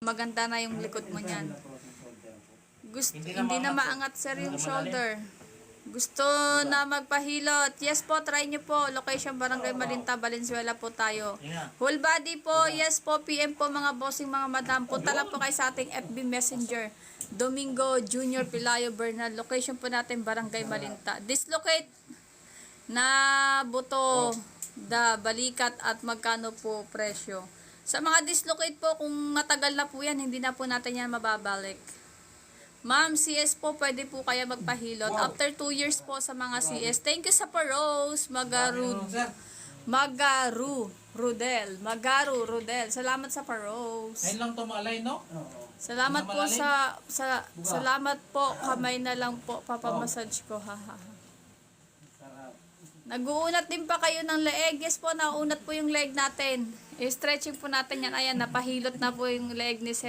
Maganda na yung likod mo niyan. Hindi na maangat sir yung shoulder. Gusto na magpahilot. Yes po, try nyo po. Location Barangay Malinta, Valenzuela po tayo. Whole body po. Yes po, PM po mga bossing, mga madam. Punta lang po kayo sa ating FB Messenger. Domingo Junior Pilayo Bernal. Location po natin Barangay Malinta. Dislocate na buto, balikat at magkano po presyo. Sa mga dislocate po, kung matagal na po yan, hindi na po natin yan mababalik. Ma'am, CS po, pwede po kaya magpahilot. After 2 years po sa mga CS. Thank you sa Rose Magaru Rudel. Salamat sa Rose. Ayun lang to malay, no? Salamat po salamat po. Kamay na lang po, papamassage ko. Haha. Nag-uunat din pa kayo ng leeg. Yes po, nauunat po yung leg natin. I-stretching po natin yan. Ayan, napahilot na po yung leg ni Sir.